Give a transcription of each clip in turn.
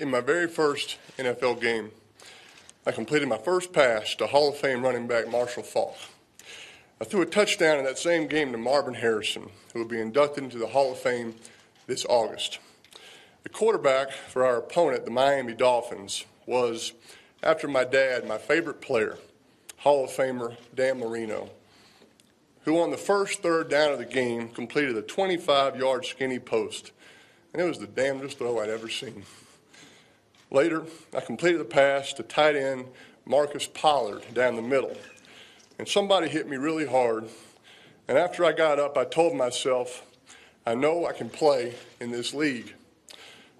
In my very first NFL game, I completed my first pass to Hall of Fame running back Marshall Faulk. I threw a touchdown in that same game to Marvin Harrison, who will be inducted into the Hall of Fame this August. The quarterback for our opponent, the Miami Dolphins, was, after my dad, my favorite player, Hall of Famer Dan Marino, who on the first third down of the game completed a 25-yard skinny post, and it was the damnedest throw I'd ever seen. Later, I completed the pass to tight end Marcus Pollard down the middle, and somebody hit me really hard, and after I got up, I told myself, I know I can play in this league.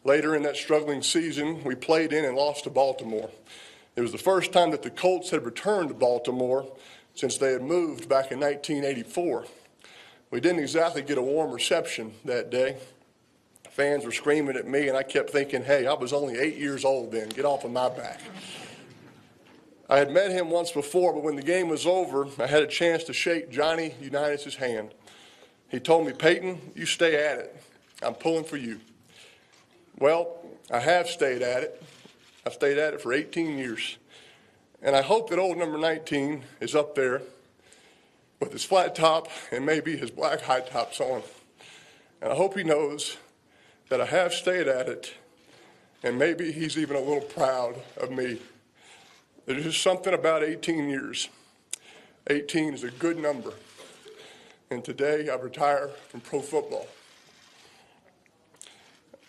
Later in that struggling season, we played in and lost to Baltimore. It was the first time that the Colts had returned to Baltimore since they had moved back in 1984. We didn't exactly get a warm reception that day. Fans were screaming at me, and I kept thinking, hey, I was only 8 years old then. Get off of my back. I had met him once before, but when the game was over, I had a chance to shake Johnny Unitas' hand. He told me, Peyton, you stay at it. I'm pulling for you. Well, I have stayed at it. I've stayed at it for 18 years. And I hope that old number 19 is up there with his flat top and maybe his black high tops on. And I hope he knows that I have stayed at it, and maybe he's even a little proud of me. There's just something about 18 years. 18 is a good number. And today I retire from pro football.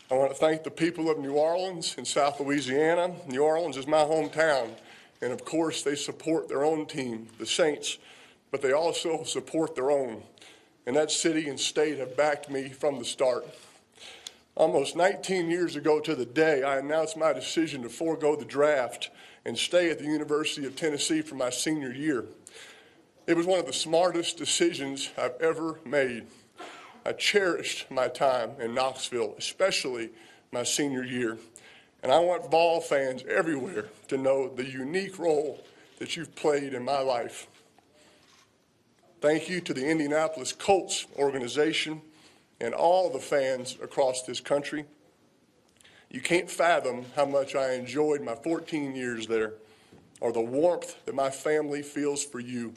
I want to thank the people of New Orleans and South Louisiana. New Orleans is my hometown, and of course they support their own team, the Saints, but they also support their own. And that city and state have backed me from the start. Almost 19 years ago to the day, I announced my decision to forego the draft and stay at the University of Tennessee for my senior year. It was one of the smartest decisions I've ever made. I cherished my time in Knoxville, especially my senior year. And I want Vol fans everywhere to know the unique role that you've played in my life. Thank you to the Indianapolis Colts organization and all the fans across this country. You can't fathom how much I enjoyed my 14 years there, or the warmth that my family feels for you.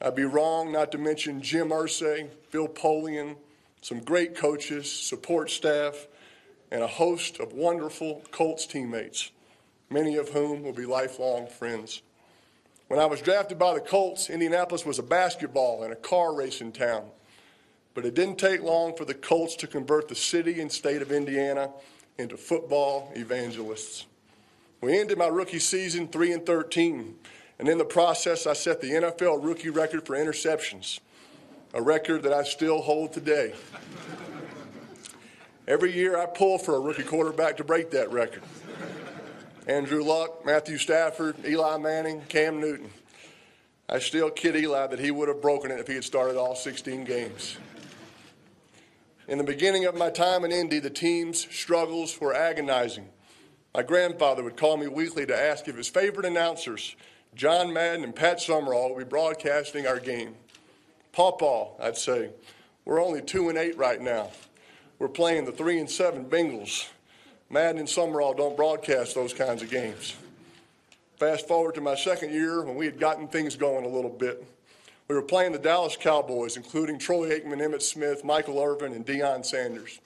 I'd be wrong not to mention Jim Irsay, Phil Polian, some great coaches, support staff, and a host of wonderful Colts teammates, many of whom will be lifelong friends. When I was drafted by the Colts, Indianapolis was a basketball and a car racing town. But it didn't take long for the Colts to convert the city and state of Indiana into football evangelists. We ended my rookie season 3-13, and in the process, I set the NFL rookie record for interceptions, a record that I still hold today. Every year, I pull for a rookie quarterback to break that record. Andrew Luck, Matthew Stafford, Eli Manning, Cam Newton. I still kid Eli that he would have broken it if he had started all 16 games. In the beginning of my time in Indy, the team's struggles were agonizing. My grandfather would call me weekly to ask if his favorite announcers, John Madden and Pat Summerall, would be broadcasting our game. Pawpaw, I'd say, we're only 2-8 right now. We're playing the 3-7 Bengals. Madden and Summerall don't broadcast those kinds of games. Fast forward to my second year when we had gotten things going a little bit. We were playing the Dallas Cowboys, including Troy Aikman, Emmitt Smith, Michael Irvin, and Deion Sanders.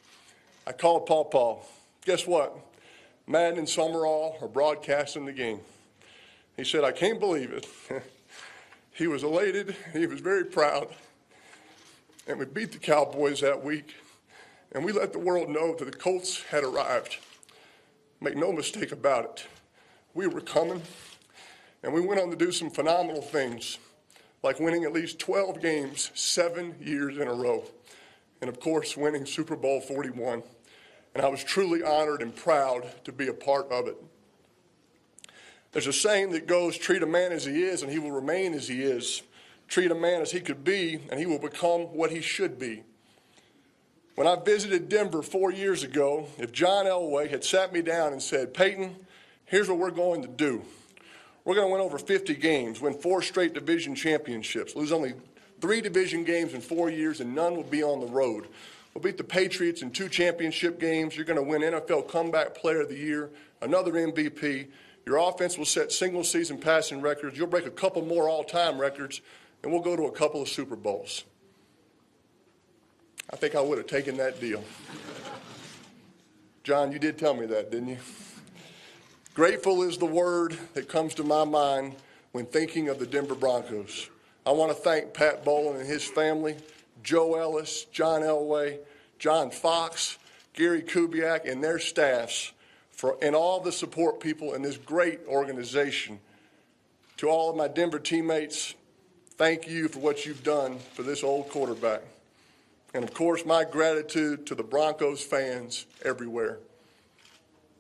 I called Pawpaw. Guess what? Madden and Summerall are broadcasting the game. He said, I can't believe it. He was elated. He was very proud. And we beat the Cowboys that week. And we let the world know that the Colts had arrived. Make no mistake about it. We were coming. And we went on to do some phenomenal things, like winning at least 12 games 7 years in a row, and of course winning Super Bowl 41. And I was truly honored and proud to be a part of it. There's a saying that goes, treat a man as he is and he will remain as he is. Treat a man as he could be and he will become what he should be. When I visited Denver 4 years ago, if John Elway had sat me down and said, Peyton, here's what we're going to do. We're going to win over 50 games, win 4 straight division championships, lose only 3 division games in 4 years, and none will be on the road. We'll beat the Patriots in 2 championship games. You're going to win NFL Comeback Player of the Year, another MVP. Your offense will set single-season passing records. You'll break a couple more all-time records, and we'll go to a couple of Super Bowls. I think I would have taken that deal. John, you did tell me that, didn't you? Grateful is the word that comes to my mind when thinking of the Denver Broncos. I want to thank Pat Bowlen and his family, Joe Ellis, John Elway, John Fox, Gary Kubiak, and their staffs, and all the support people in this great organization. To all of my Denver teammates, thank you for what you've done for this old quarterback. And, of course, my gratitude to the Broncos fans everywhere.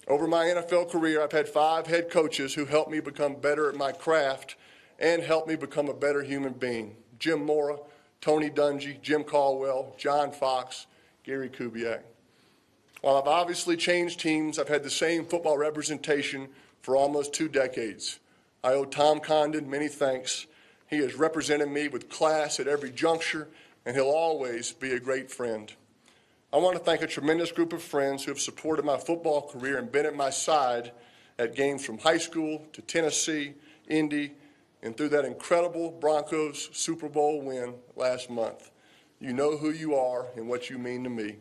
Over my NFL career, I've had 5 head coaches who helped me become better at my craft and helped me become a better human being. Jim Mora, Tony Dungy, Jim Caldwell, John Fox, Gary Kubiak. While I've obviously changed teams, I've had the same football representation for almost 2 decades. I owe Tom Condon many thanks. He has represented me with class at every juncture, and he'll always be a great friend. I want to thank a tremendous group of friends who have supported my football career and been at my side at games from high school to Tennessee, Indy, and through that incredible Broncos Super Bowl win last month. You know who you are and what you mean to me.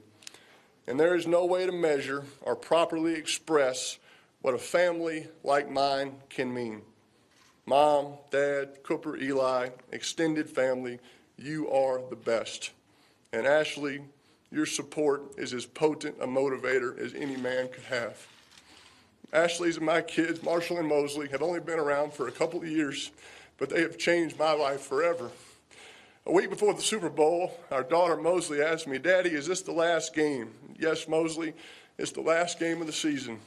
And there is no way to measure or properly express what a family like mine can mean. Mom, Dad, Cooper, Eli, extended family, you are the best. And Ashley, your support is as potent a motivator as any man could have. Ashley's and my kids, Marshall and Mosley, have only been around for a couple of years, but they have changed my life forever. A week before the Super Bowl, our daughter Mosley asked me, "Daddy, is this the last game?" "Yes, Mosley, it's the last game of the season."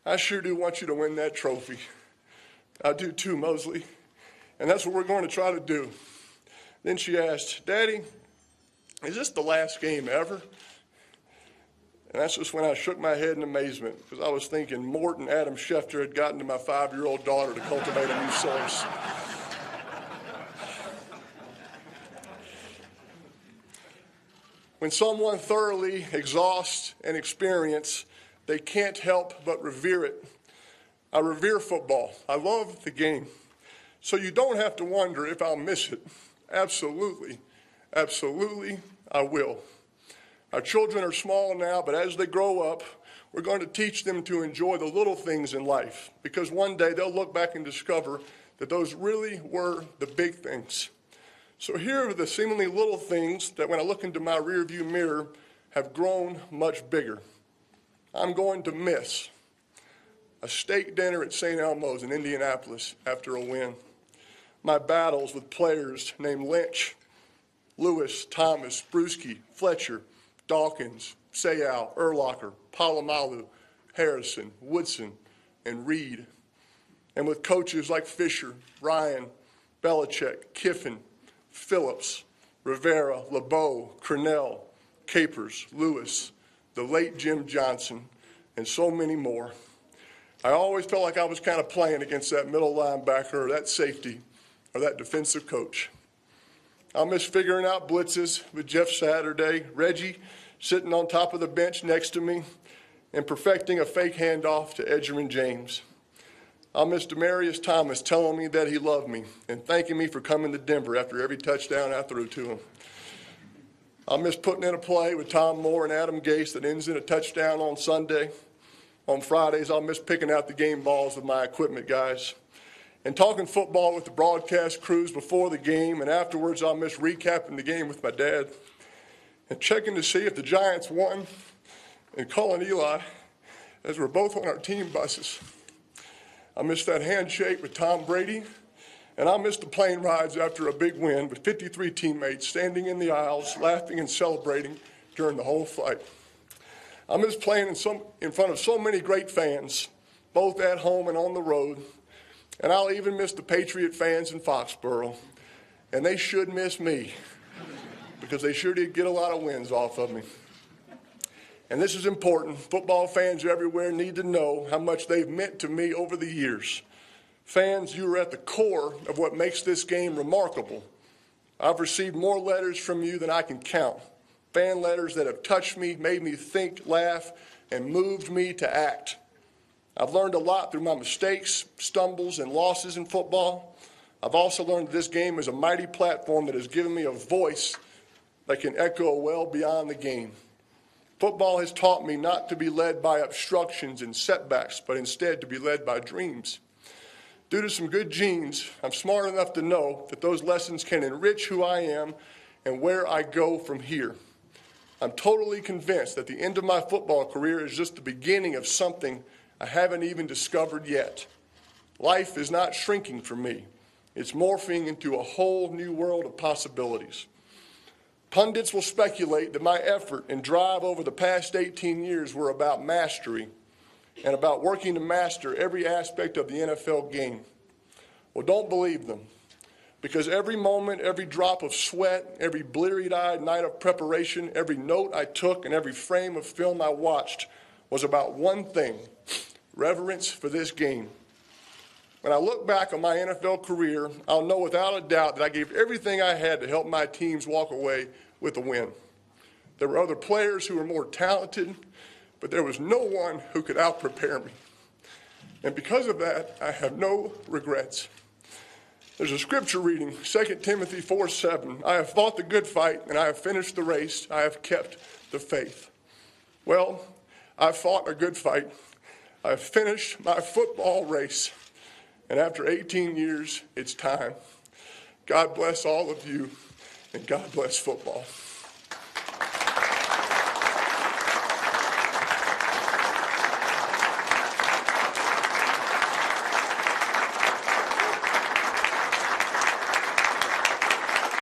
"I sure do want you to win that trophy." "I do too, Mosley, and that's what we're going to try to do." Then she asked, "Daddy, is this the last game ever?" And that's just when I shook my head in amazement, because I was thinking Mort and Adam Schefter had gotten to my 5-year-old daughter to cultivate a new source. When someone thoroughly exhausts an experience, they can't help but revere it. I revere football. I love the game. So you don't have to wonder if I'll miss it. Absolutely, absolutely, I will. Our children are small now, but as they grow up, we're going to teach them to enjoy the little things in life, because one day they'll look back and discover that those really were the big things. So here are the seemingly little things that when I look into my rearview mirror have grown much bigger. I'm going to miss a steak dinner at St. Elmo's in Indianapolis after a win. My battles with players named Lynch, Lewis, Thomas, Bruschi, Fletcher, Dawkins, Sayal, Urlacher, Palomalu, Harrison, Woodson, and Reed. And with coaches like Fisher, Ryan, Belichick, Kiffin, Phillips, Rivera, LeBeau, Cornell, Capers, Lewis, the late Jim Johnson, and so many more. I always felt like I was kind of playing against that middle linebacker or that safety or that defensive coach. I'll miss figuring out blitzes with Jeff Saturday, Reggie sitting on top of the bench next to me, and perfecting a fake handoff to Edgerrin James. I'll miss Demaryius Thomas telling me that he loved me and thanking me for coming to Denver after every touchdown I threw to him. I'll miss putting in a play with Tom Moore and Adam Gase that ends in a touchdown on Sunday. On Fridays, I'll miss picking out the game balls with my equipment guys. And talking football with the broadcast crews before the game, and afterwards I'll miss recapping the game with my dad and checking to see if the Giants won and calling Eli as we're both on our team buses. I miss that handshake with Tom Brady, and I miss the plane rides after a big win with 53 teammates standing in the aisles, laughing and celebrating during the whole flight. I miss playing in front of so many great fans, both at home and on the road, and I'll even miss the Patriot fans in Foxborough, and they should miss me because they sure did get a lot of wins off of me. And this is important. Football fans everywhere need to know how much they've meant to me over the years. Fans, you are at the core of what makes this game remarkable. I've received more letters from you than I can count. fan letters that have touched me, made me think, laugh, and moved me to act. I've learned a lot through my mistakes, stumbles, and losses in football. I've also learned that this game is a mighty platform that has given me a voice that can echo well beyond the game. Football has taught me not to be led by obstructions and setbacks, but instead to be led by dreams. Due to some good genes, I'm smart enough to know that those lessons can enrich who I am and where I go from here. I'm totally convinced that the end of my football career is just the beginning of something I haven't even discovered yet. Life is not shrinking for me. It's morphing into a whole new world of possibilities. Pundits will speculate that my effort and drive over the past 18 years were about mastery and about working to master every aspect of the NFL game. Well, don't believe them, because every moment, every drop of sweat, every bleary-eyed night of preparation, every note I took, and every frame of film I watched was about one thing: reverence for this game. When I look back on my NFL career, I'll know without a doubt that I gave everything I had to help my teams walk away with a win. There were other players who were more talented, but there was no one who could out-prepare me. And because of that, I have no regrets. There's a scripture reading, 2 Timothy 4:7. I have fought the good fight, and I have finished the race. I have kept the faith. Well, I've fought a good fight. I've finished my football race. And after 18 years, it's time. God bless all of you, and God bless football.